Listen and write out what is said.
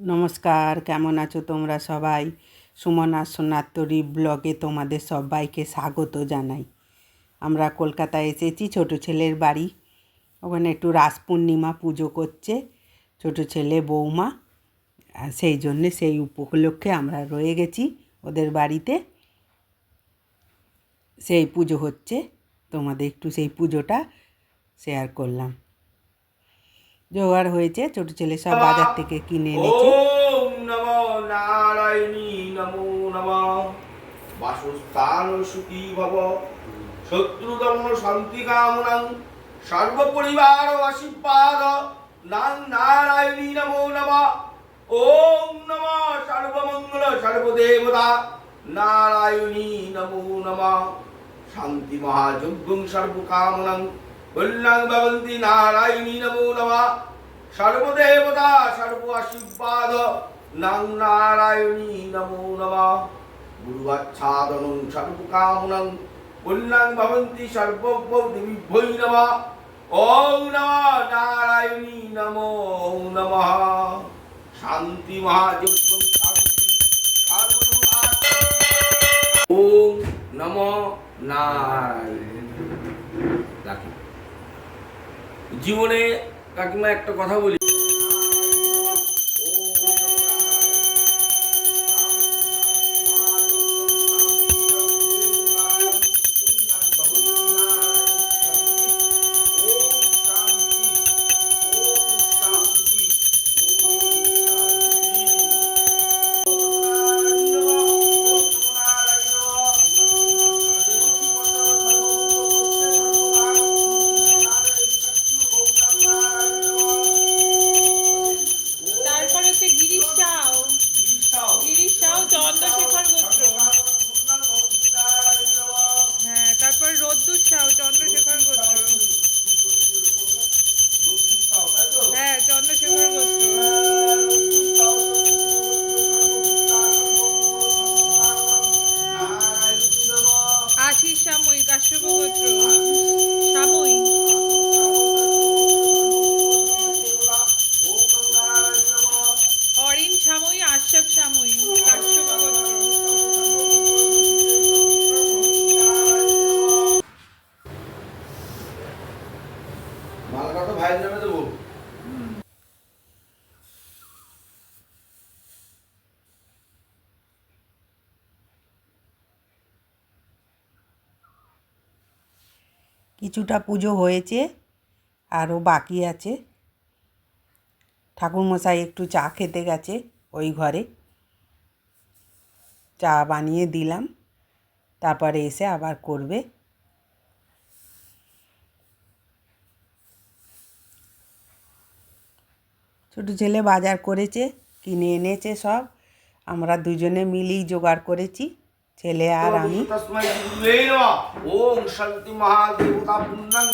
নমস্কার, কেমন আছো তোমরা সবাই? সুমন আর সোনাত্তরী ব্লগে তোমাদের সবাইকে স্বাগত জানাই। আমরা কলকাতায় এসেছি ছোটো ছেলের বাড়ি। ওখানে একটু রাস পূর্ণিমা পুজো করছে ছোটো ছেলে বৌমা, আর সেই জন্যে সেই উপলক্ষে আমরা রয়ে গেছি ওদের বাড়িতে। সেই পুজো হচ্ছে, তোমাদের একটু সেই পুজোটা শেয়ার করলাম। জোগাড় হয়েছে, ছোটো ছেলে সব বাজার থেকে কিনে এনেছে। ওম নমো নারায়ণী নমো নমঃ। বাসস্থান সুখী ভব, শত্রুদমন শান্তি কামনাং, সর্বপরিবার আশীর্বাদ নাং নারায়ণী নমো নমঃ। ওম নমঃ সর্বমঙ্গল সর্বদেবতা নারায়ণী নমো নমঃ। শান্তি মহাযজ্ঞং সর্বকামনাং কল্যাং ভবন্তি নারায়ণী নমো নমঃ। সর্বদেবতা সর্ব আশীর্বাদ নাং নারায়ণী নমো নমঃ। গুরুবাচ্ছাদনং সর্বকামনাং কল্যাং ভবন্তি সর্বভৌতিভ্যৈ নমঃ। ওম নমঃ নারায়ণী নমো নমঃ। শান্তি মহাযজ্ঞং শান্তি ওম নমঃ নারায়ণ। রাখি জীবনে কাকিমা একটা কথা বলি, চন্দ্রশেখর গোত্র, হ্যাঁ, তারপর রোদ্দুর সাউ চন্দ্রশেখর গোত্র, হ্যাঁ চন্দ্রশেখর গোত্র, আশিস সাময়িক কাশ্যপ গোত্র, সাময়িক, অরিন সাময়িক, আশরাফ সাময়িক কাশ্যপ গোত্র। মালটা তো ভাইয়ের নামে দেবো। কিছুটা পুজো হয়েছে, আরও বাকি আছে। ঠাকুরমশাই একটু চা খেতে গেছে ওই ঘরে, চা বানিয়ে দিলাম, তারপরে এসে আবার করবে। ছোটো ছেলে বাজার করেছে, কিনে এনেছে সব, আমরা দুজনে মিলেই জোগাড় করেছি, ছেলে আর আমি। ওম শান্তি মহাদেবতা পুণ্যাং